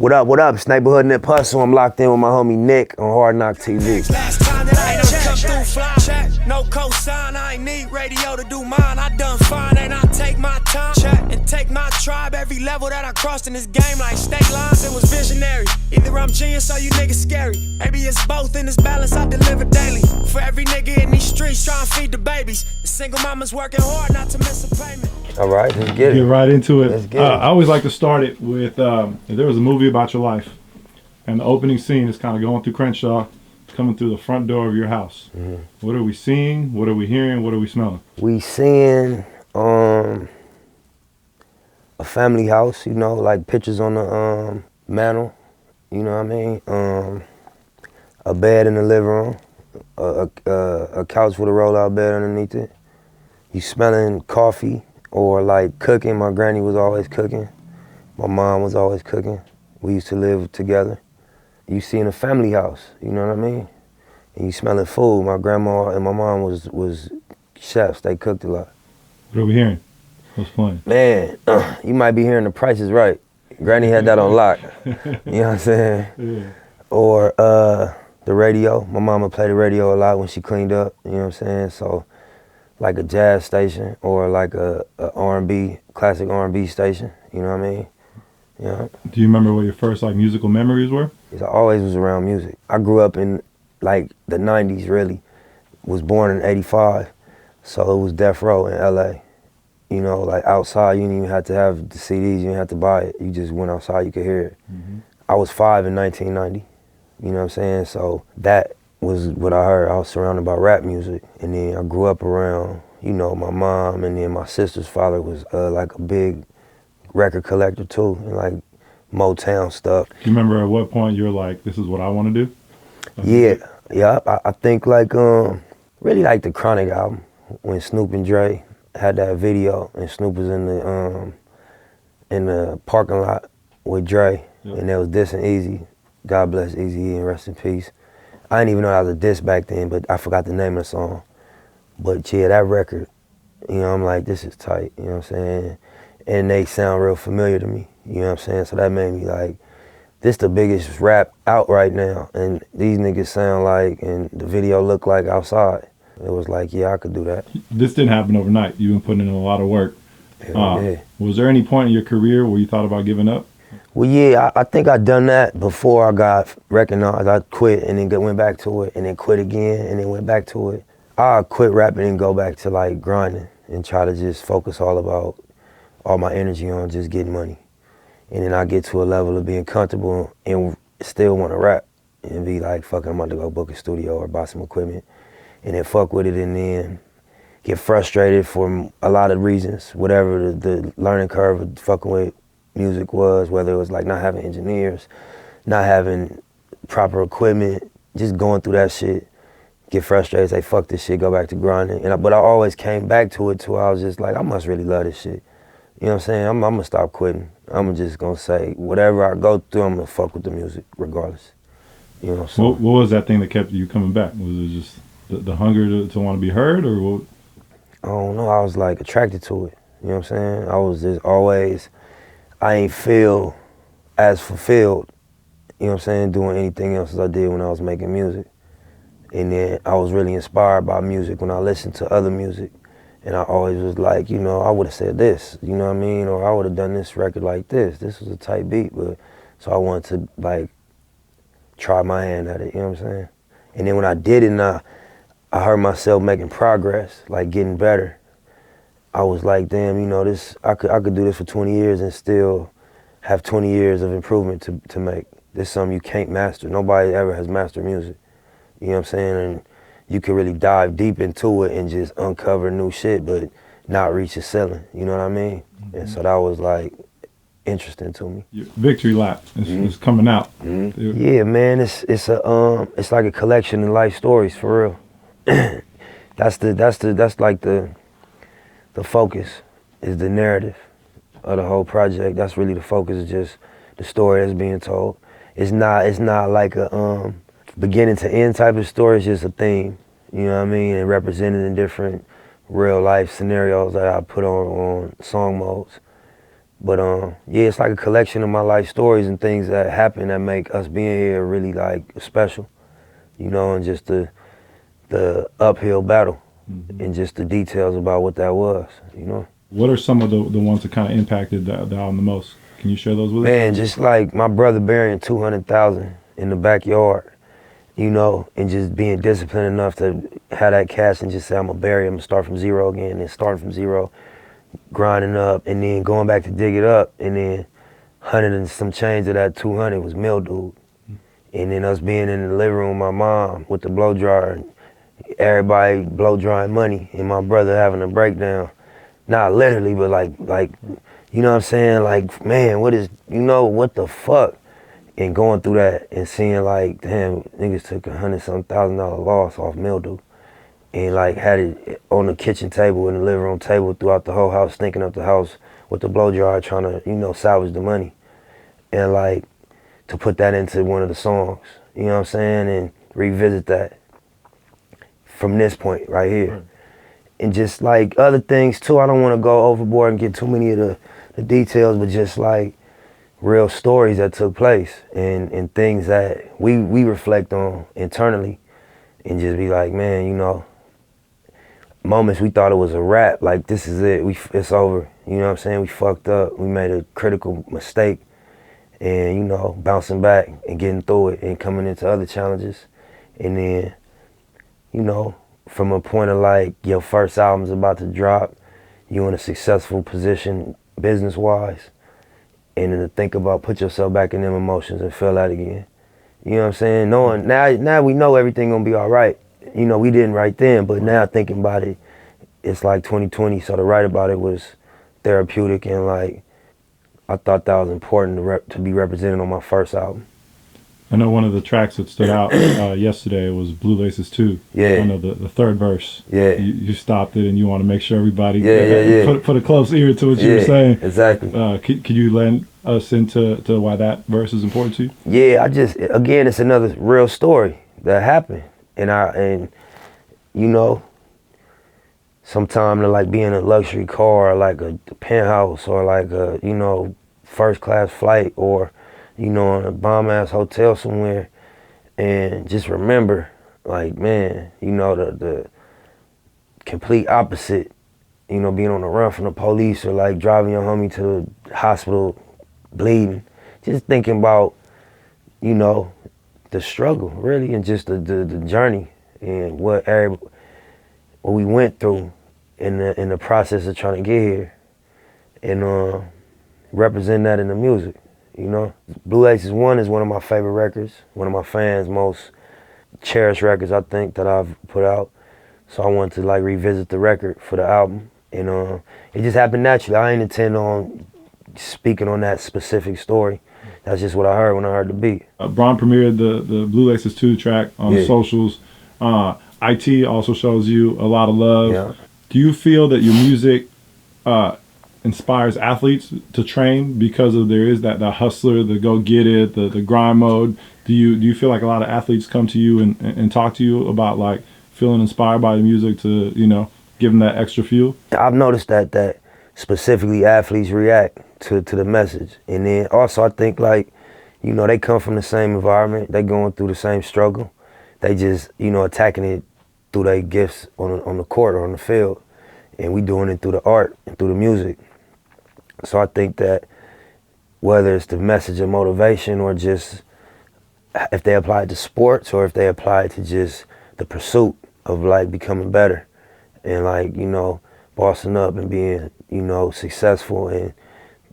What up? It's Neighborhood Nip Hustle. I'm locked in with my homie Nick on Hard Knock TV. Last time that I done come through fly, check, no cosign, I ain't need radio to do mine. I done fine and I take my time, check, and take my tribe. Every level that I crossed in this game like state lines, it was visionary. Either I'm genius or you niggas scary. Maybe it's both in this balance I deliver daily. For every nigga in these streets trying to feed the babies. The single mama's working hard not to miss a payment. All right, let's get it. Get right into it. Let's get it. I always like to start it with, if there was a movie about your life, and the opening scene is kind of going through Crenshaw, coming through the front door of your house. Mm-hmm. What are we seeing? What are we hearing? What are we smelling? We seeing a family house, you know, like pictures on the mantle, you know what I mean? A bed in the living room, a couch with a roll-out bed underneath it. You smelling coffee or like cooking. My granny was always cooking. My mom was always cooking. We used to live together. You seeing a family house, you know what I mean? And you smelling food. My grandma and my mom was chefs. They cooked a lot. What are we hearing? What's playing? Man, you might be hearing The Price is Right. Granny had that on lock. You know what I'm saying? Yeah. Or the radio. My mama played the radio a lot when she cleaned up, you know what I'm saying? So like a jazz station or like a R&B, classic R&B station, you know what I mean? Yeah. Do you remember what your first like musical memories were? I always was around music. I grew up in like the 90s really. Was born in 85, so it was Death Row in LA. You know, like outside you didn't even have to have the CDs, you didn't have to buy it. You just went outside, you could hear it. Mm-hmm. I was 5 in 1990, you know what I'm saying? So that was what I heard. I was surrounded by rap music. And then I grew up around, you know, my mom, and then my sister's father was like a big record collector too, and like Motown stuff. Do you remember at what point you were like, this is what I want to do? Yeah. I think like really like the Chronic album when Snoop and Dre had that video, and Snoop was in the parking lot with Dre, yep. And there was This and Easy. God bless Eazy-E and rest in peace. I didn't even know that was a diss back then, but I forgot the name of the song. But yeah, that record, you know, I'm like, this is tight, you know what I'm saying? And they sound real familiar to me, you know what I'm saying? So that made me like, this the biggest rap out right now, and these niggas sound like, and the video look like outside. It was like, yeah, I could do that. This didn't happen overnight. You've been putting in a lot of work. Yeah. Was there any point in your career where you thought about giving up? Well, yeah, I think I'd done that before I got recognized. I quit and then went back to it, and then quit again, and then went back to it. I quit rapping and go back to like grinding and try to just focus all my energy on just getting money. And then I get to a level of being comfortable and still want to rap and be like, fuck it, I'm about to go book a studio or buy some equipment and then fuck with it, and then get frustrated for a lot of reasons, whatever the learning curve of fucking with music was, whether it was like not having engineers, not having proper equipment, just going through that shit, get frustrated, say fuck this shit, go back to grinding. But I always came back to it till I was just like, I must really love this shit. You know what I'm saying? I'm gonna stop quitting. I'm just gonna say, whatever I go through, I'm gonna fuck with the music regardless. You know, so. What was that thing that kept you coming back? Was it just the hunger to want to be heard, or what? I don't know, I was like attracted to it. You know what I'm saying? I was just always, I ain't feel as fulfilled, you know what I'm saying, doing anything else as I did when I was making music. And then I was really inspired by music when I listened to other music. And I always was like, you know, I would have said this, you know what I mean? Or I would have done this record like this. This was a tight beat, but so I wanted to like try my hand at it, you know what I'm saying? And then when I did it and I heard myself making progress, like getting better, I was like, damn, you know, this I could do this for 20 years and still have 20 years of improvement to make. This is something you can't master. Nobody ever has mastered music. You know what I'm saying? And you can really dive deep into it and just uncover new shit, but not reach a ceiling. You know what I mean? Mm-hmm. And so that was like interesting to me. Your Victory Lap is coming out. Mm-hmm. Yeah, man, it's like a collection of life stories for real. That's like the focus is the narrative of the whole project. That's really the focus, is just the story that's being told. It's not like a beginning to end type of story. It's just a theme, you know what I mean? And represented in different real life scenarios that I put on song modes. But yeah, it's like a collection of my life stories and things that happen that make us being here really like special, you know, and just the uphill battle and just the details about what that was, you know. What are some of the ones that kind of impacted the album the most? Can you share those with us? Man, just like my brother burying 200,000 in the backyard, you know, and just being disciplined enough to have that cash and just say, I'm gonna bury him, start from zero again, and starting from zero, grinding up, and then going back to dig it up, and then 100 and some change of that 200 was mildewed. And then us being in the living room with my mom with the blow dryer, and everybody blow drying money, and my brother having a breakdown. Not literally, but like, you know what I'm saying? Like, man, what is, you know, what the fuck? And going through that and seeing like, damn, niggas took $100-some-thousand loss off mildew. And like had it on the kitchen table, in the living room table, throughout the whole house, stinking up the house with the blow dryer, trying to, you know, salvage the money. And like, to put that into one of the songs, you know what I'm saying? And revisit that from this point right here. Right. And just like other things too, I don't want to go overboard and get too many of the details, but just like real stories that took place and things that we reflect on internally and just be like, man, you know, moments we thought it was a wrap, like this is it, it's over, you know what I'm saying? We fucked up, we made a critical mistake, and you know, bouncing back and getting through it and coming into other challenges. And then, you know, from a point of like your first album's about to drop, you in a successful position business-wise, and then to think about put yourself back in them emotions and feel that again. You know what I'm saying? Knowing now we know everything gonna be all right. You know, we didn't right then, but now thinking about it, it's like 2020, so to write about it was therapeutic, and like I thought that was important to be represented on my first album. I know one of the tracks that stood out yesterday was Blue Laces 2. Yeah. I know the third verse. Yeah. You stopped it and you want to make sure everybody Yeah. Put a close ear to what you were saying. Exactly. Could you lend us into why that verse is important to you? Yeah, again, it's another real story that happened. And you know, sometime to like be in a luxury car, or like a penthouse, or like a, you know, first class flight, or, you know, in a bomb ass hotel somewhere, and just remember, like, man, you know, the complete opposite, you know, being on the run from the police, or like driving your homie to the hospital bleeding, just thinking about, you know, the struggle really, and just the journey and what we went through in the process of trying to get here, and represent that in the music. You know, Blue Laces 1 is one of my favorite records, one of my fans' most cherished records, I think, that I've put out. So I wanted to like revisit the record for the album, and it just happened naturally. I ain't intend on speaking on that specific story. That's just what I heard when I heard the beat. Bron premiered the Blue Laces 2 track on the socials. IT also shows you a lot of love. Yeah. Do you feel that your music inspires athletes to train because of there is that hustler, the go get it, the grind mode? Do you feel like a lot of athletes come to you and talk to you about like feeling inspired by the music to, you know, give them that extra fuel? I've noticed that specifically athletes react to the message. And then also I think like, you know, they come from the same environment, they going through the same struggle. They just, you know, attacking it through their gifts on the court or on the field. And we doing it through the art and through the music. So I think that whether it's the message of motivation, or just if they apply it to sports, or if they apply it to just the pursuit of like becoming better and like, you know, bossing up and being, you know, successful, and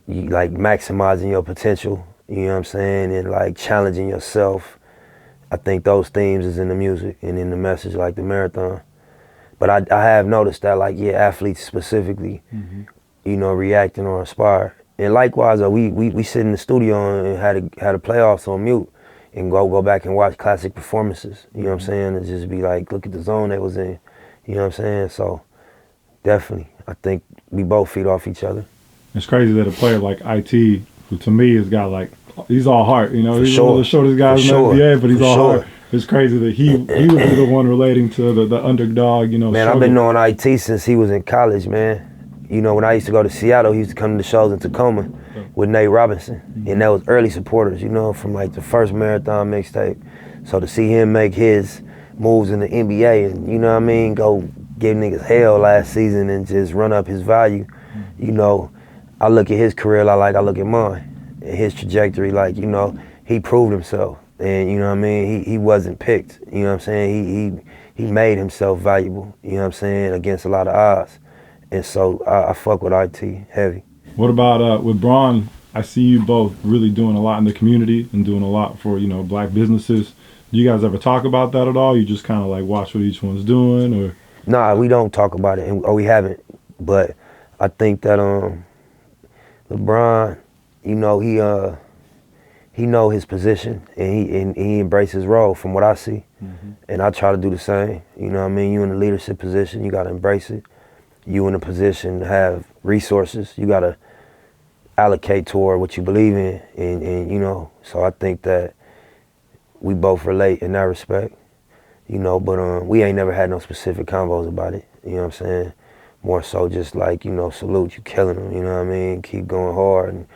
you like maximizing your potential, you know what I'm saying, and like challenging yourself. I think those themes is in the music and in the message, like the marathon. But I have noticed that, like, yeah, athletes specifically, you know, reacting or inspired. And likewise, we sit in the studio and had a playoffs on mute and go back and watch classic performances, you know what I'm saying, and just be like, look at the zone they was in, you know what I'm saying? So definitely, I think we both feed off each other. It's crazy that a player like IT, who to me has got like, he's all heart, you know, he's one of the shortest guys in the NBA, but he's all heart. It's crazy that he would be the one relating to the underdog, you know. Man, I've been knowing IT since he was in college, man. You know, when I used to go to Seattle, he used to come to the shows in Tacoma with Nate Robinson. And that was early supporters, you know, from like the first Marathon mixtape. So to see him make his moves in the NBA and, you know what I mean, go give niggas hell last season and just run up his value, you know, I look at his career like I look at mine. And his trajectory, like, you know, he proved himself. And, you know what I mean, he wasn't picked, you know what I'm saying? He made himself valuable, you know what I'm saying, against a lot of odds. And so I fuck with IT heavy. What about with Bron? I see you both really doing a lot in the community and doing a lot for, you know, black businesses. Do you guys ever talk about that at all? You just kind of like watch what each one's doing, or? Nah, we don't talk about it, or we haven't. But I think that LeBron, you know, he know his position and he embraces his role from what I see. And I try to do the same. You know what I mean? You in a leadership position, you gotta embrace it. You in a position to have resources, you gotta allocate toward what you believe in. And you know, so I think that we both relate in that respect. You know, but we ain't never had no specific convos about it. You know what I'm saying? More so just like, you know, salute, you killing them, you know what I mean? Keep going hard and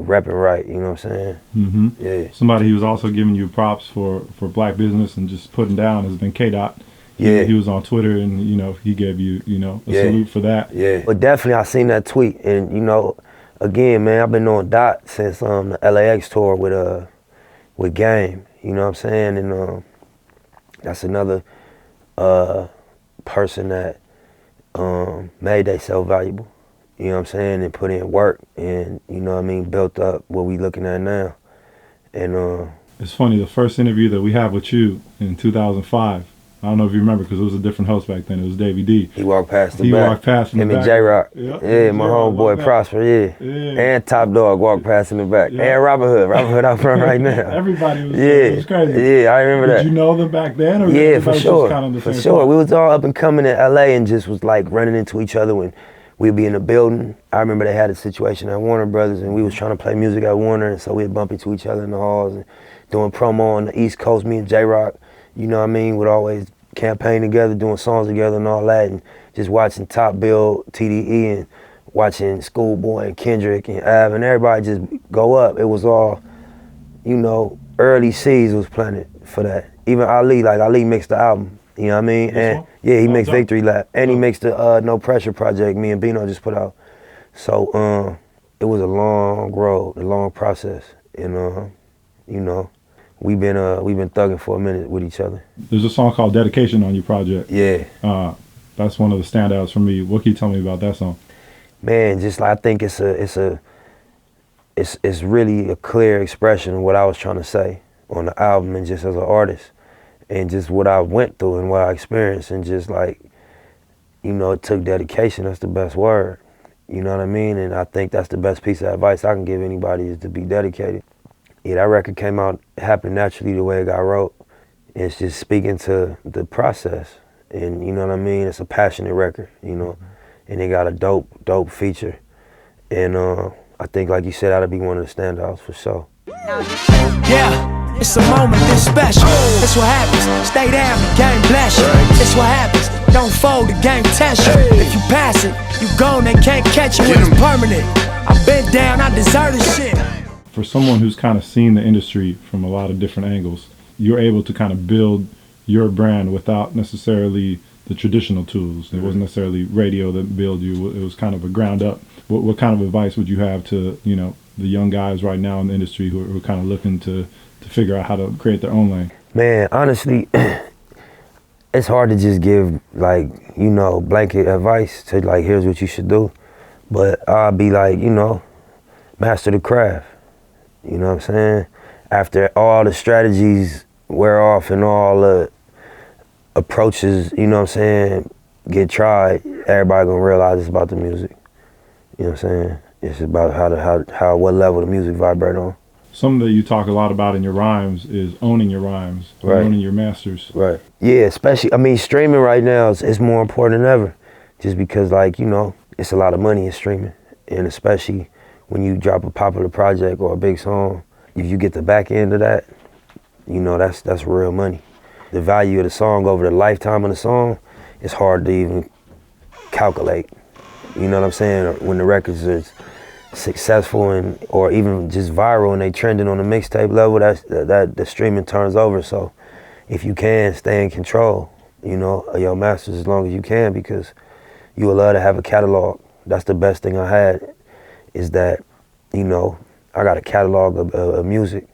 repping right, you know what I'm saying? Yeah. Somebody who's also giving you props for black business and just putting down has been K-Dot. Yeah. He was on Twitter and, you know, he gave you, you know, a salute for that. Yeah. But definitely I seen that tweet and, you know, again, man, I've been knowing Dot since the LAX tour with Game, you know what I'm saying? And that's another person that made themselves valuable, you know what I'm saying, and put in work and, you know what I mean, built up what we looking at now. And it's funny, the first interview that we had with you in 2005, I don't know if you remember because it was a different host back then, it was Davey D. He walked past the back. He walked past in the back. Him and J-Rock. Yep. Yeah, my homeboy Prosper, yeah. And Top Dog walked past in the back. Yep. And Robin Hood out front right now. Everybody was, it was crazy. Yeah, I remember that. Did you know them back then? Or yeah, for sure. Kind of for sure. Spot? We was all up and coming in LA and just was like running into each other when we'd be in the building. I remember they had a situation at Warner Brothers and we was trying to play music at Warner, and so we'd bump into each other in the halls and doing promo on the East Coast. Me and J-Rock, you know what I mean, would always campaign together, doing songs together and all that, and just watching Top Bill, TDE, and watching Schoolboy and Kendrick and Av and everybody just go up. It was all, you know, early seeds was planted for that. Even Ali, like Ali mixed the album, you know what I mean? And yeah, he mixed Victory Lap, and he mixed the No Pressure project me and Bino just put out. So it was a long road, a long process, and you know, we've been thugging for a minute with each other. There's a song called Dedication on your project. Yeah. That's one of the standouts for me. What can you tell me about that song? Man, just like I think it's really a clear expression of what I was trying to say on the album and just as an artist and just what I went through and what I experienced, and just like, you know, it took dedication. That's the best word. You know what I mean? And I think that's the best piece of advice I can give anybody is to be dedicated. Yeah, that record came out, happened naturally the way it got wrote. It's just speaking to the process. And you know what I mean? It's a passionate record, you know, and it got a dope feature. And I think, like you said, that'll be one of the standouts for sure. Yeah, it's a moment this special. It's what happens. Stay down, the game bless you. It's what happens. Don't fold, the game test you. If you pass it, you gone, they can't catch you. It's permanent. I've been down, I deserve this shit. For someone who's kind of seen the industry from a lot of different angles, you're able to kind of build your brand without necessarily the traditional tools. It wasn't necessarily radio that built you. It was kind of a ground up. What kind of advice would you have to, you know, the young guys right now in the industry who are kind of looking to figure out how to create their own lane? Man, honestly, it's hard to just give, like, you know, blanket advice to, like, here's what you should do. But I'll be like, you know, master the craft. You know what I'm saying? After all the strategies wear off and all the approaches, you know what I'm saying, get tried, everybody gonna realize it's about the music. You know what I'm saying? It's about how what level the music vibrate on. Something that you talk a lot about in your rhymes is owning your rhymes, right. Owning your masters. Right. Yeah, especially, I mean, streaming right now is more important than ever. Just because, like, you know, it's a lot of money in streaming. And especially when you drop a popular project or a big song, if you get the back end of that, you know, that's real money. The value of the song over the lifetime of the song is hard to even calculate. You know what I'm saying? When the records are successful and or even just viral and they trending on the mixtape level, that the streaming turns over. So if you can, stay in control, you know, of your masters as long as you can, because you will love to have a catalog. That's the best thing I had, is that, you know, I got a catalog of music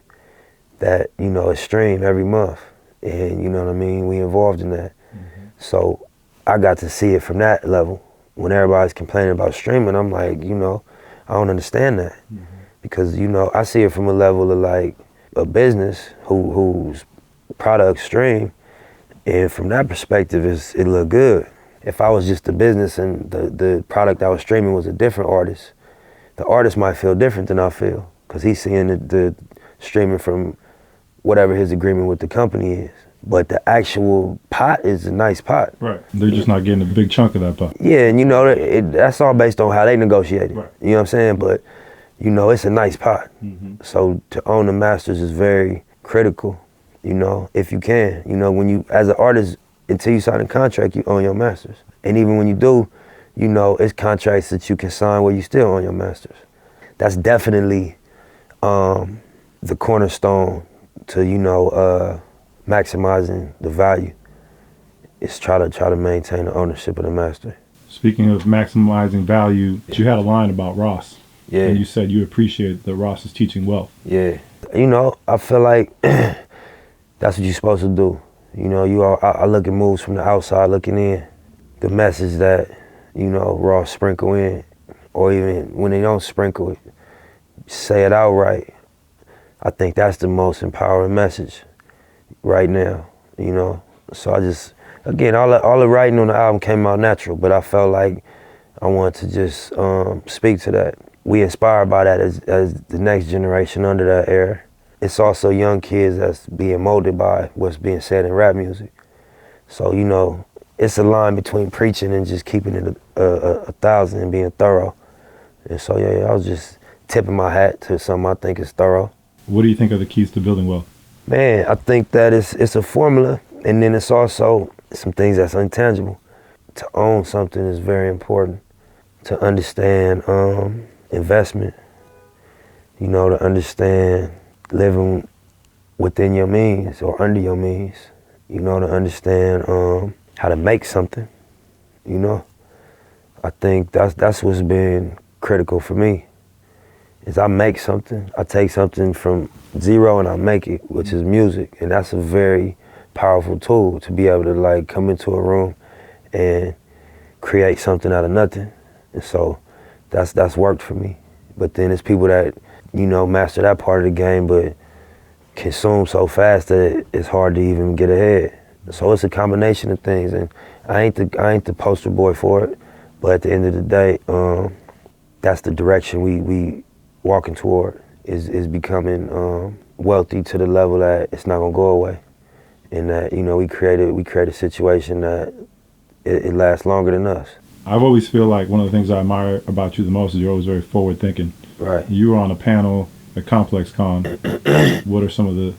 that, you know, is streamed every month. And you know what I mean? We involved in that. Mm-hmm. So I got to see it from that level. When everybody's complaining about streaming, I'm like, you know, I don't understand that. Mm-hmm. Because, you know, I see it from a level of like a business whose products stream. And from that perspective, it look good. If I was just a business and the product I was streaming was a different artist, the artist might feel different than I feel, because he's seeing the streaming from whatever his agreement with the company is. But the actual pot is a nice pot. Right. They're just not getting a big chunk of that pot. Yeah, and you know, that's all based on how they negotiated. Right. You know what I'm saying? But, you know, it's a nice pot. Mm-hmm. So to own the masters is very critical, you know, if you can. You know, when you, as an artist, until you sign a contract, you own your masters. And even when you do, you know, it's contracts that you can sign where you still own your masters. That's definitely the cornerstone to, you know, maximizing the value. Is try to maintain the ownership of the master. Speaking of maximizing value, you had a line about Ross. Yeah. And you said you appreciate that Ross is teaching wealth. Yeah. You know, I feel like that's what you're supposed to do. You know, I look at moves from the outside looking in. The message that, you know, Ross sprinkle in, or even when they don't sprinkle it, say it outright. I think that's the most empowering message right now, you know. So I just, again, all the writing on the album came out natural, but I felt like I wanted to just speak to that. We inspired by that as the next generation under that era. It's also young kids that's being molded by what's being said in rap music. So, you know, it's a line between preaching and just keeping it a thousand and being thorough. And so, yeah, I was just tipping my hat to something I think is thorough. What do you think are the keys to building wealth? Man, I think that it's a formula, and then it's also some things that's intangible. To own something is very important. To understand investment, you know, to understand living within your means or under your means, you know, to understand how to make something, you know. I think that's what's been critical for me, is I make something. I take something from zero and I make it, which is music. And that's a very powerful tool, to be able to like come into a room and create something out of nothing. And so that's worked for me. But then it's people that, you know, master that part of the game, but consume so fast that it's hard to even get ahead. So it's a combination of things, and I ain't the poster boy for it. But at the end of the day, that's the direction we walking toward, is becoming wealthy to the level that it's not gonna go away, and that, you know, we create a situation that it lasts longer than us. I've always feel like one of the things I admire about you the most is you're always very forward thinking. Right. You were on a panel at Complex Con. What are some of the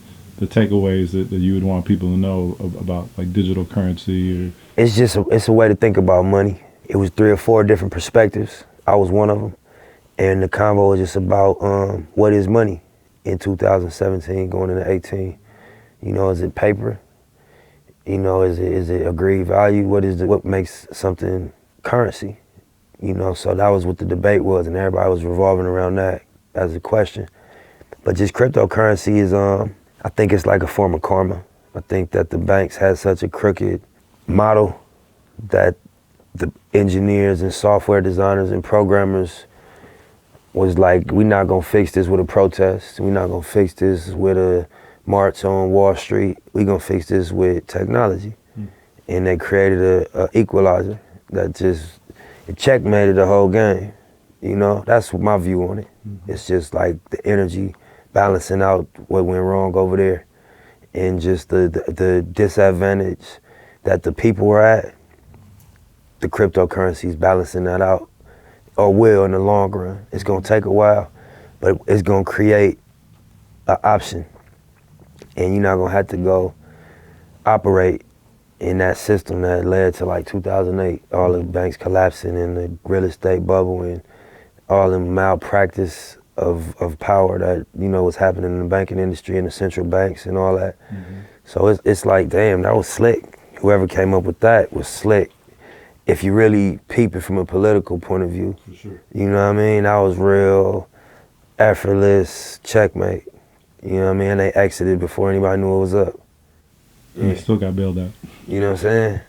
takeaways that you would want people to know about, like, digital currency? Or It's a way to think about money. It was 3 or 4 different perspectives. I was one of them. And the convo was just about what is money in 2017 going into 18. You know, is it paper? You know, is it agreed value? What makes something currency? You know, so that was what the debate was, and everybody was revolving around that as a question. But just cryptocurrency is, I think it's like a form of karma. I think that the banks had such a crooked model that the engineers and software designers and programmers was like, we're not gonna fix this with a protest. We're not gonna fix this with a march on Wall Street. We're gonna fix this with technology. And they created a equalizer that just, it checkmated the whole game. You know, that's my view on it. It's just like the energy balancing out what went wrong over there, and just the disadvantage that the people were at. The cryptocurrency is balancing that out, or will in the long run. It's gonna take a while, but it's gonna create an option, and you're not gonna have to go operate in that system that led to like 2008, all the banks collapsing and the real estate bubble and all the malpractice of power that, you know, was happening in the banking industry and the central banks and all that. So it's like, damn, that was slick. Whoever came up with that was slick. If you really peep it from a political point of view, For sure. you know what I mean? That was real effortless checkmate. You know what I mean? They exited before anybody knew it was up. And they still got bailed out. You know what I'm saying?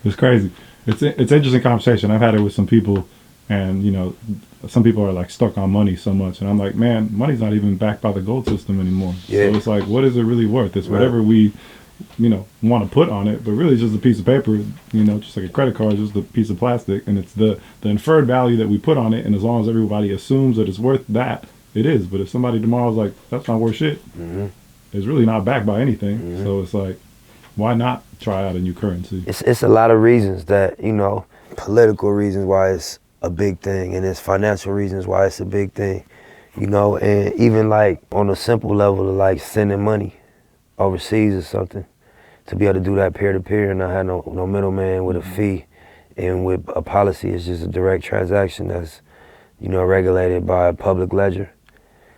It's crazy. It's interesting conversation. I've had it with some people, and you know, some people are like stuck on money so much, and I'm like, man, money's not even backed by the gold system anymore. Yeah. So it's like, what is it really worth? It's Right. whatever we, you know, want to put on it, but really it's just a piece of paper. You know, just like a credit card, just a piece of plastic, and it's the inferred value that we put on it. And as long as everybody assumes that it's worth that, it is. But if somebody tomorrow's like, that's not worth shit, it's really not backed by anything. So it's like, why not try out a new currency? It's a lot of reasons that, you know, political reasons why it's a big thing, and it's financial reasons why it's a big thing, you know, and even like on a simple level of like sending money overseas or something, to be able to do that peer to peer and not have no middleman with a fee, and with a policy, it's just a direct transaction that's, you know, regulated by a public ledger.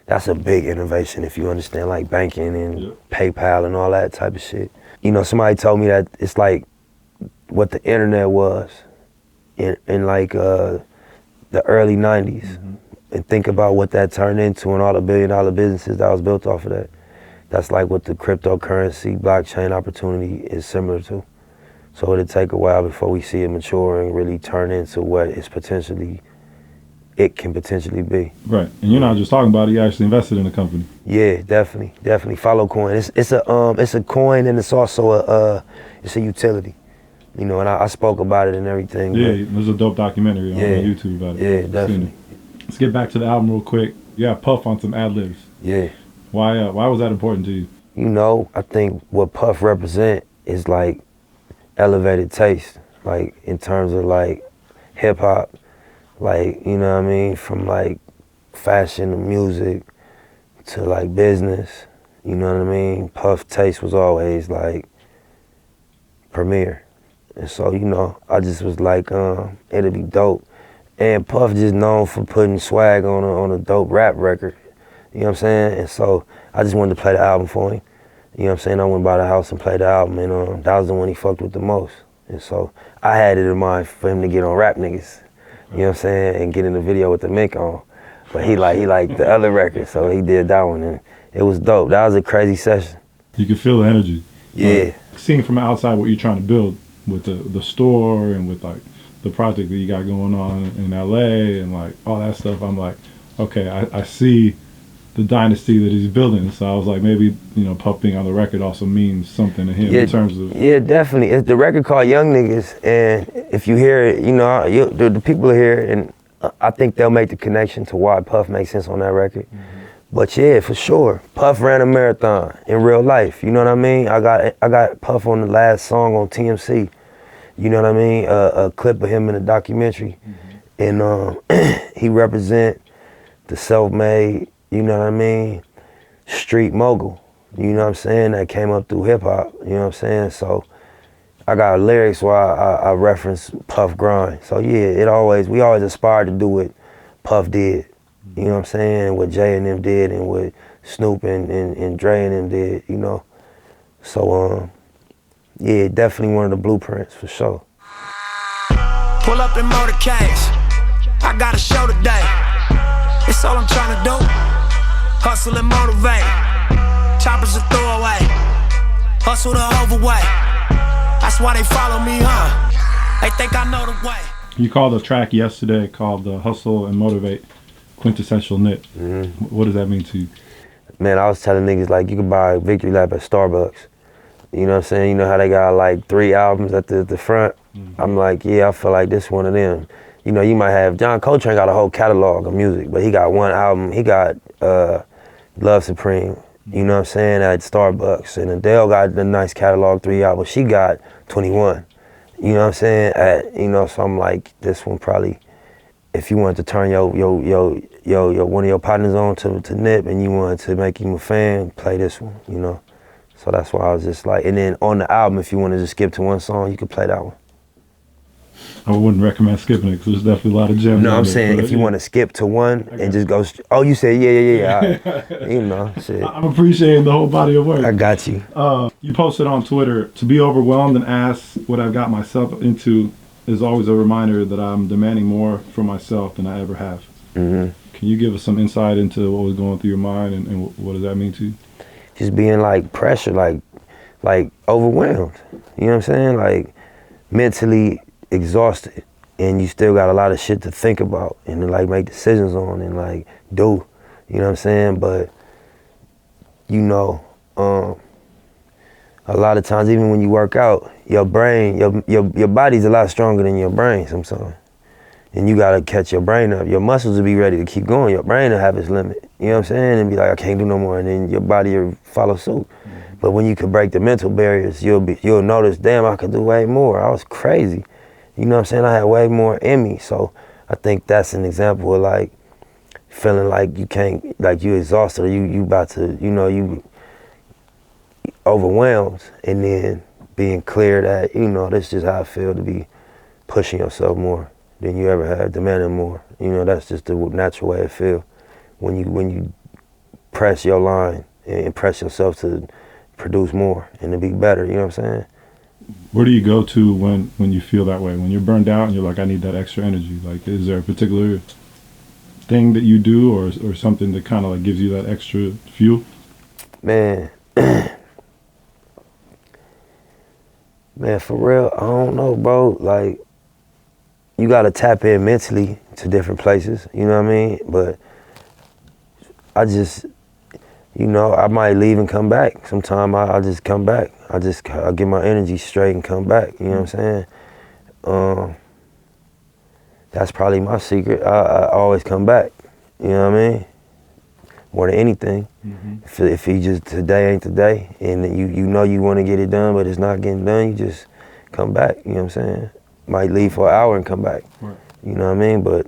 That's a big innovation if you understand like banking and PayPal and all that type of shit. You know, somebody told me that it's like what the internet was in like the early 90s. And think about what that turned into and all the billion-dollar businesses that was built off of that. That's like what the cryptocurrency, blockchain opportunity is similar to. So it'll take a while before we see it mature and really turn into what it can potentially be. Right. And you're not just talking about it, you actually invested in a company. Yeah, definitely. Follow Coin. It's a coin, and it's also it's a utility. You know, and I spoke about it and everything. Yeah, there's a dope documentary on YouTube about it. Yeah, definitely. Let's get back to the album real quick. Yeah, Puff on some ad libs. Yeah. Why was that important to you? You know, I think what Puff represent is like elevated taste, like in terms of like hip hop, like, you know what I mean, from like fashion to music to like business, you know what I mean? Puff taste was always like premier. And so, you know, I just was like, it'd be dope. And Puff just known for putting swag on a dope rap record. You know what I'm saying? And so I just wanted to play the album for him. You know what I'm saying? I went by the house and played the album, and that was the one he fucked with the most. And so I had it in mind for him to get on Rap Niggas. You know what I'm saying? And get in the video with the Mick on. But he liked the other record, so he did that one, and it was dope. That was a crazy session. You could feel the energy. Yeah. Seeing from outside what you're trying to build with the store and with like the project that you got going on in LA and like all that stuff, I'm like, okay, I see the dynasty that he's building. So I was like, maybe, you know, Puff being on the record also means something to him in terms of... Yeah, definitely. It's the record called Young Niggas, and if you hear it, you know, the people here, and I think they'll make the connection to why Puff makes sense on that record. But yeah, for sure, Puff ran a marathon in real life. You know what I mean? I got Puff on the last song on TMC. You know what I mean? A clip of him in a documentary, and he represent the self-made, you know what I mean, street mogul. You know what I'm saying? That came up through hip hop. You know what I'm saying? So I got lyrics where I reference Puff grind. So yeah, we always aspired to do what Puff did. You know what I'm saying? What Jay and them did, and what Snoop and Dre and them did, you know? So, yeah, definitely one of the blueprints, for sure. Pull up in motorcades, I got a show today. It's all I'm trying to do, hustle and motivate. Choppers a throwaway, hustle the overweight. That's why they follow me, huh? They think I know the way. You called a track yesterday called Hustle and Motivate Quintessential Nip. What does that mean to you? Man, I was telling niggas, like, you can buy a Victory Lap at Starbucks. You know what I'm saying? You know how they got like 3 albums at the front? I'm like, yeah, I feel like this one of them. You know, you might have, John Coltrane got a whole catalog of music, but he got one album. He got Love Supreme, you know what I'm saying, at Starbucks. And Adele got the nice catalog, 3 albums. She got 21, you know what I'm saying? You know, so I'm like, this one probably, if you wanted to turn your one of your partners on to Nip and you wanted to make him a fan, play this one, you know? So that's why I was just like, and then on the album, if you want to just skip to one song, you could play that one. I wouldn't recommend skipping it because there's definitely a lot of gems. No, on I'm there, saying but, if you yeah. want to skip to one and just go, oh, you said yeah. You know, shit. I'm appreciating the whole body of work. I got you. You posted on Twitter, to be overwhelmed and ask what I've got myself into is always a reminder that I'm demanding more from myself than I ever have. Mm-hmm. Can you give us some insight into what was going through your mind and what does that mean to you? Just being like pressure, like overwhelmed. You know what I'm saying? Like mentally exhausted, and you still got a lot of shit to think about and to like make decisions on and like do. You know what I'm saying? But you know, a lot of times, even when you work out, your brain, your body's a lot stronger than your brain sometimes. And you gotta catch your brain up. Your muscles will be ready to keep going. Your brain will have its limit. You know what I'm saying? And be like, I can't do no more. And then your body will follow suit. Mm-hmm. But when you can break the mental barriers, you'll notice, damn, I could do way more. I was crazy. You know what I'm saying? I had way more in me. So I think that's an example of like feeling like you can't, like you exhausted or you about to, you know, you overwhelmed, and then being clear that, you know, this is just how I feel to be pushing yourself more than you ever have, demanding more. You know, that's just the natural way it feel. When you press your line and press yourself to produce more and to be better, you know what I'm saying? Where do you go to when you feel that way? When you're burned out and you're like, I need that extra energy. Like, is there a particular thing that you do or something that kind of like gives you that extra fuel? Man, man, for real, I don't know, bro. Like, you gotta tap in mentally to different places, you know what I mean? But I just, you know, I might leave and come back. Sometime I just come back. I get my energy straight and come back, you know what I'm saying? That's probably my secret. I always come back, you know what I mean? More than anything. Mm-hmm. If you just, today ain't the day, and you know you wanna get it done, but it's not getting done, you just come back, you know what I'm saying? Might leave for an hour and come back, right. You know what I mean? But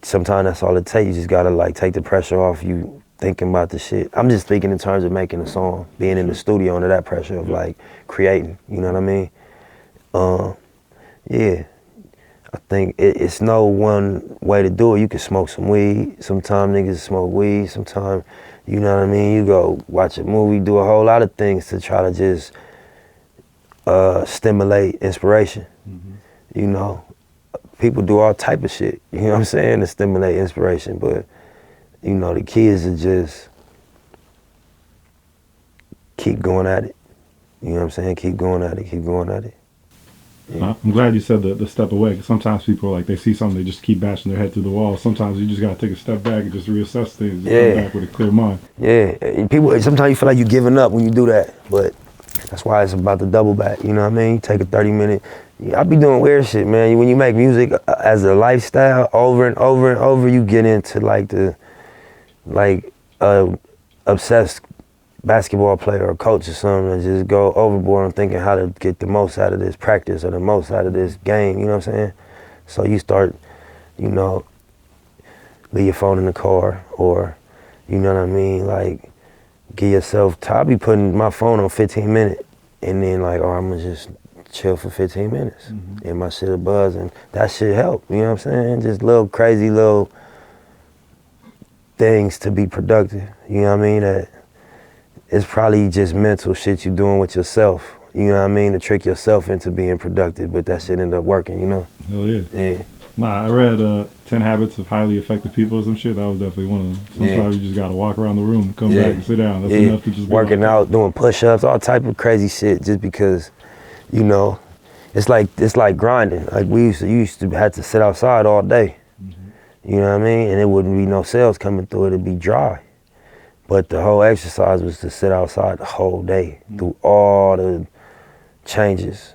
sometimes that's all it takes. You just gotta like take the pressure off you thinking about the shit. I'm just speaking in terms of making a song, being in the studio under that pressure of like creating, you know what I mean? Yeah, I think it's no one way to do it. You can smoke some weed. Sometimes niggas smoke weed. Sometimes, you know what I mean? You go watch a movie, do a whole lot of things to try to just stimulate inspiration. Mm-hmm. You know, people do all type of shit, you know what I'm saying, to stimulate inspiration, but you know, the key is to just keep going at it. You know what I'm saying? Keep going at it. Yeah. I'm glad you said the step away, because sometimes people are like, they see something, they just keep bashing their head through the wall. Sometimes you just gotta take a step back and just reassess things, and come back with a clear mind. Yeah, and people, sometimes you feel like you're giving up when you do that, but that's why it's about the double back, you know what I mean? You take a 30-minute, I be doing weird shit, man. When you make music as a lifestyle over and over and over, you get into like obsessed basketball player or coach or something and just go overboard on thinking how to get the most out of this practice or the most out of this game, you know what I'm saying? So you start, you know, leave your phone in the car, or, you know what I mean, like, give yourself, I be putting my phone on 15 minutes and then like, oh, I'm gonna just chill for 15 minutes. Mm-hmm. And my shit will buzz, and that shit help, you know what I'm saying? Just little crazy little things to be productive, you know what I mean? That it's probably just mental shit you doing with yourself, you know what I mean? To trick yourself into being productive, but that shit end up working, you know? Hell yeah. Yeah. Nah, I read 10 Habits of Highly Effective People or some shit. That was definitely one of them. Sometimes you just gotta walk around the room, come back and sit down. That's enough to just working out, doing push-ups, all type of crazy shit, just because, you know, it's like grinding. Like you used to have to sit outside all day. Mm-hmm. You know what I mean? And it wouldn't be no cells coming through, it'd be dry. But the whole exercise was to sit outside the whole day, through all the changes.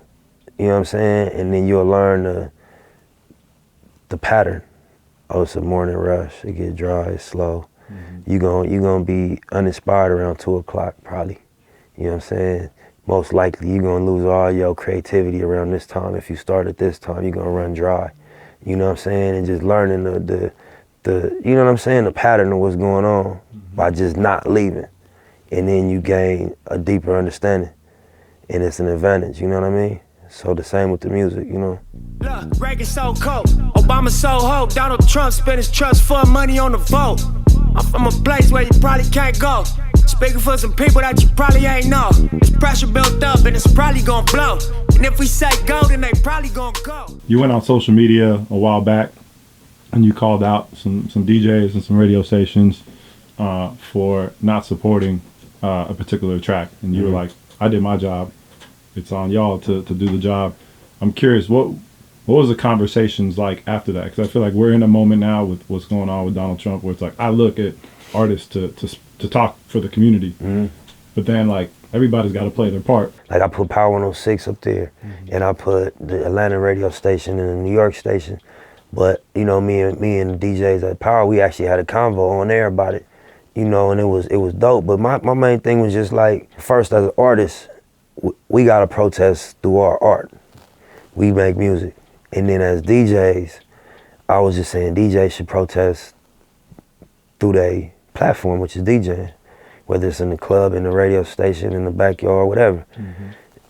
You know what I'm saying? And then you'll learn the pattern. Oh, it's a morning rush, it get dry, it's slow. Mm-hmm. You gonna be uninspired around 2 o'clock probably. You know what I'm saying? Most likely you're gonna lose all your creativity around this time. If you start at this time, you're gonna run dry. You know what I'm saying? And just learning the you know what I'm saying, the pattern of what's going on, mm-hmm. by just not leaving. and then you gain a deeper understanding, and it's an advantage, you know what I mean? So the same with the music, you know? Look, Reagan so cold, Obama so hope, Donald Trump spent his trust fund money on the vote. I'm from a place where you probably can't go. Speaking for some people that you probably ain't know. There's pressure built up and it's probably gonna blow. And if we say go, then they probably gonna go. You went on social media a while back and you called out some DJs and some radio stations for not supporting a particular track. And you were like, I did my job. It's on y'all to do the job. I'm curious, what was the conversations like after that? Because I feel like we're in a moment now with what's going on with Donald Trump where it's like, I look at artists to talk for the community. But then like everybody's got to play their part. Like I put Power 106 up there, and I put the Atlanta radio station and the New York station. But you know, me and the DJs at Power, we actually had a convo on air about it, you know, and it was dope. But my main thing was just like, first as an artist, we gotta protest through our art. We make music, and then as DJs, I was just saying DJs should protest through their platform, which is DJing, whether it's in the club, in the radio station, in the backyard, whatever.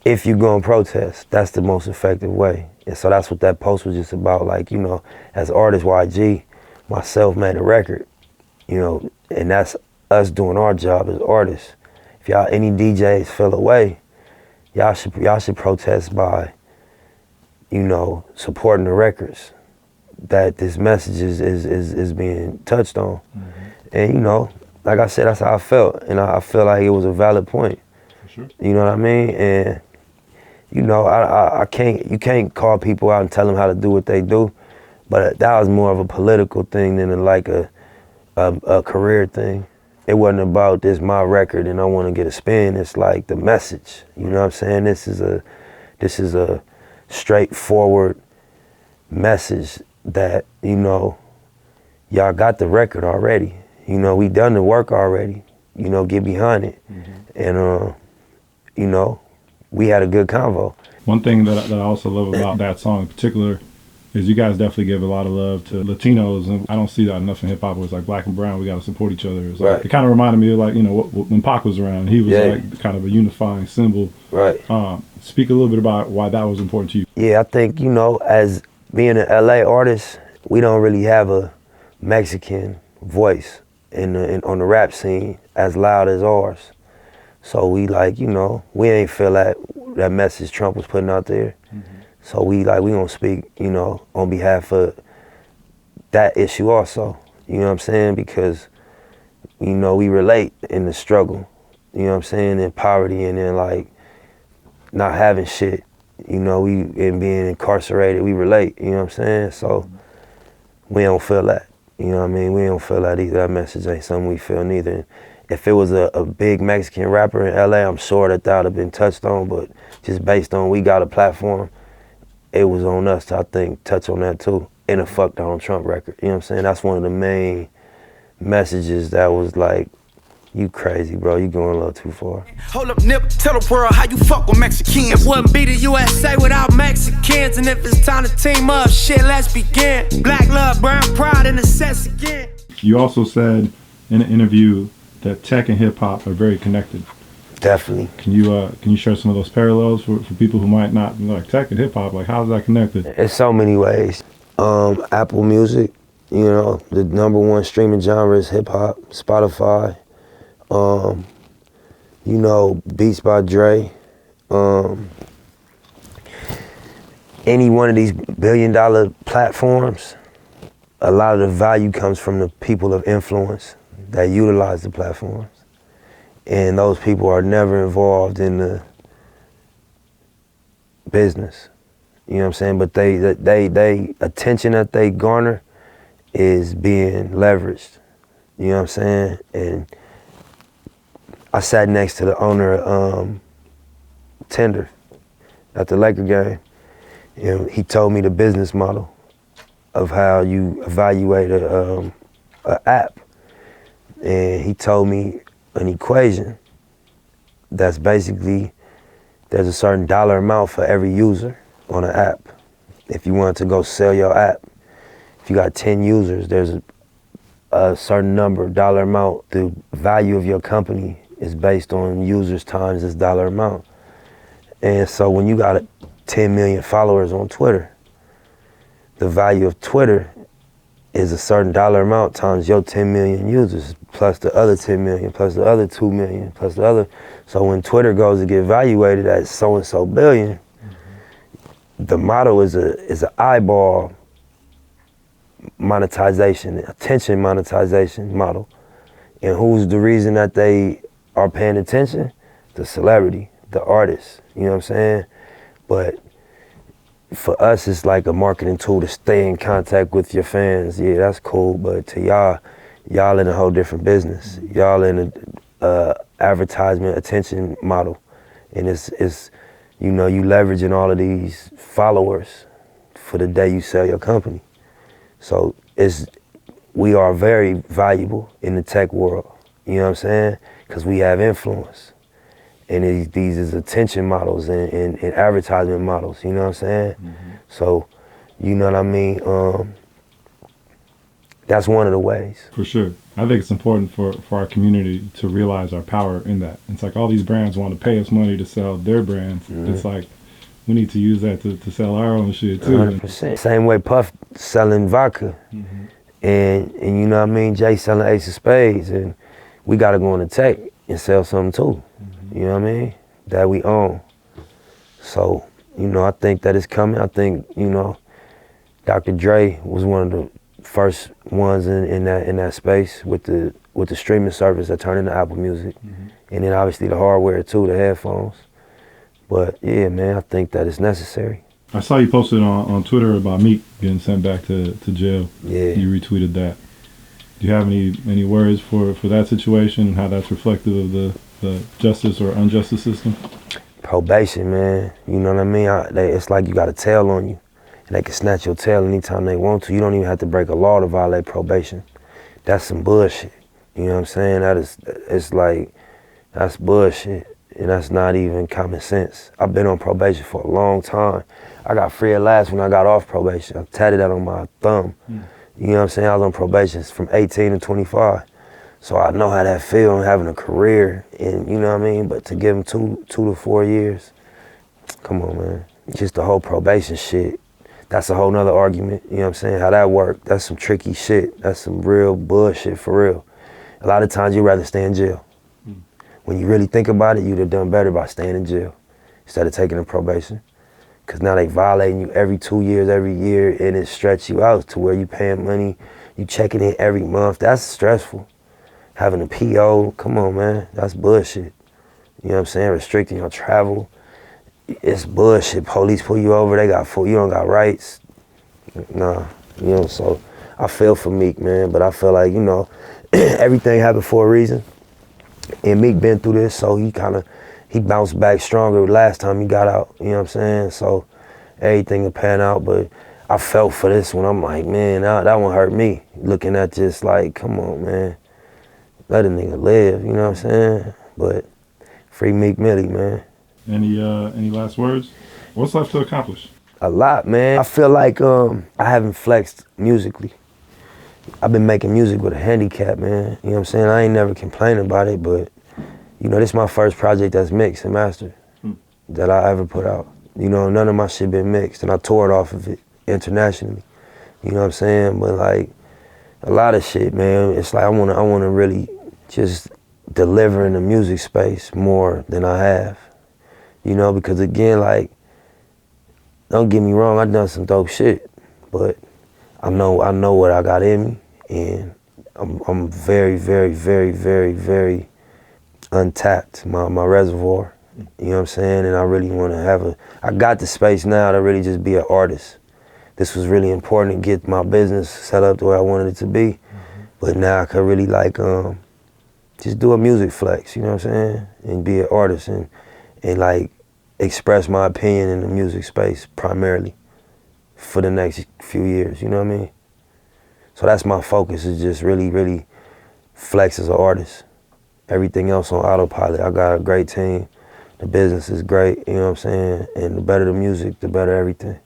If you go and protest, that's the most effective way. And so that's what that post was just about. Like, you know, as artists, YG, myself made a record, you know, and that's us doing our job as artists. If y'all, any DJs feel away, y'all should protest by, you know, supporting the records that this message is being touched on. And, you know, like I said, that's how I felt. And I feel like it was a valid point. For sure. You know what I mean? And, you know, you can't call people out and tell them how to do what they do. But that was more of a political thing than like a career thing. It wasn't about this my record and I want to get a spin. It's like the message. You know what I'm saying? This is a straightforward message that, you know, y'all got the record already. You know, we done the work already. You know, get behind it. And you know, we had a good convo. One thing that I also love about that song in particular is you guys definitely give a lot of love to Latinos, and I don't see that enough in hip hop. Where it's like black and brown, we got to support each other. It's like, it kind of reminded me of like, you know, when Pac was around, he was like kind of a unifying symbol. Right. Speak a little bit about why that was important to you. Yeah, I think, you know, as being an LA artist, we don't really have a Mexican voice on the rap scene as loud as ours. So we like, you know, we ain't feel that message Trump was putting out there. So we gonna speak, you know, on behalf of that issue also. You know what I'm saying? Because, you know, we relate in the struggle. You know what I'm saying? In poverty and in like not having shit. You know, we in being incarcerated, we relate. You know what I'm saying? So we don't feel that. You know what I mean? We don't feel that either. That message ain't something we feel neither. If it was a big Mexican rapper in LA, I'm sure that would have been touched on, but just based on we got a platform, it was on us to, I think, touch on that too, in a Fuck Donald Trump record. You know what I'm saying? That's one of the main messages that was like, you crazy, bro, you going a little too far. Hold up, Nip, tell the world how you fuck with Mexicans. It wouldn't be the USA without Mexicans, and if it's time to team up, shit, let's begin. Black love, brown pride, and the sense again. You also said in an interview that tech and hip hop are very connected. Definitely. Can you share some of those parallels for people who might not like tech and hip hop? Like, how is that connected? In so many ways. Apple Music, you know, the #1 streaming genre is hip hop. Spotify, you know, Beats by Dre. Any one of these billion-dollar platforms, a lot of the value comes from the people of influence that utilize the platforms. And those people are never involved in the business. You know what I'm saying? But they attention that they garner is being leveraged. You know what I'm saying? And I sat next to the owner of Tinder at the Laker game. And he told me the business model of how you evaluate a app. And he told me an equation that's basically, there's a certain dollar amount for every user on an app. If you want to go sell your app, if you got 10 users, there's a certain number, dollar amount, the value of your company is based on users times this dollar amount. And so when you got 10 million followers on Twitter, the value of Twitter is a certain dollar amount times your 10 million users, plus the other 10 million, plus the other 2 million, plus the other. So when Twitter goes to get evaluated at so-and-so billion, the model is a eyeball monetization, attention monetization model. And who's the reason that they are paying attention? The celebrity, the artist, you know what I'm saying? But for us, it's like a marketing tool to stay in contact with your fans. Yeah, that's cool, but to y'all in a whole different business. Y'all in a advertisement attention model. And it's you know, you leveraging all of these followers for the day you sell your company. So we are very valuable in the tech world, you know what I'm saying? Because we have influence. And these is attention models and advertisement models, you know what I'm saying? So, you know what I mean? That's one of the ways. For sure. I think it's important for our community to realize our power in that. It's like all these brands want to pay us money to sell their brands. It's like we need to use that to sell our own shit too. 100%. Same way Puff selling vodka. And you know what I mean? Jay selling Ace of Spades. And we got to go into tech and sell something too. You know what I mean? That we own. So, you know, I think that it's coming. I think, you know, Dr. Dre was one of the first ones in that space with the streaming service that turned into Apple Music. And then obviously the hardware too, the headphones. But yeah, man, I think that it's necessary. I saw you posted on Twitter about Meek getting sent back to jail. Yeah. You retweeted that. Do you have any words for that situation and how that's reflective of the justice or injustice system? Probation, man. You know what I mean? It's like you got a tail on you. And they can snatch your tail anytime they want to. You don't even have to break a law to violate probation. That's some bullshit. You know what I'm saying? It's like, that's bullshit. And that's not even common sense. I've been on probation for a long time. I got free at last when I got off probation. I tatted that on my thumb. You know what I'm saying? I was on probation from 18 to 25. So I know how that feels, having a career, and you know what I mean? But to give them two to 4 years, come on, man. Just the whole probation shit, that's a whole nother argument, you know what I'm saying? How that worked, that's some tricky shit. That's some real bullshit, for real. A lot of times you'd rather stay in jail. When you really think about it, you'd have done better by staying in jail instead of taking a probation. Because now they violating you every 2 years, every year, and it stretch you out to where you paying money, you checking in every month. That's stressful. Having a PO, come on, man, that's bullshit. You know what I'm saying? Restricting your travel, it's bullshit. Police pull you over, you don't got rights. Nah, you know, so I feel for Meek, man, but I feel like, you know, everything happened for a reason. And Meek been through this, so he bounced back stronger last time he got out, you know what I'm saying? So everything will pan out, but I felt for this one. I'm like, man, that one hurt me. Looking at just like, come on, man. Let a nigga live, you know what I'm saying? But free Meek Millie, man. Any last words? What's left to accomplish? A lot, man. I feel like I haven't flexed musically. I've been making music with a handicap, man. You know what I'm saying? I ain't never complaining about it, but you know, this is my first project that's mixed and mastered that I ever put out. You know, none of my shit been mixed, and I toured off of it internationally. You know what I'm saying? But like, a lot of shit, man, it's like I wanna really just deliver in the music space more than I have. You know, because again, like, don't get me wrong, I done some dope shit, but I know what I got in me, and I'm very, very, very, very, very untapped, my reservoir. You know what I'm saying? And I really want to I got the space now to really just be an artist. This was really important to get my business set up the way I wanted it to be. But now I could really like, just do a music flex, you know what I'm saying? And be an artist and like express my opinion in the music space primarily for the next few years, you know what I mean? So that's my focus, is just really, really flex as an artist. Everything else on autopilot. I got a great team. The business is great, you know what I'm saying? And the better the music, the better everything.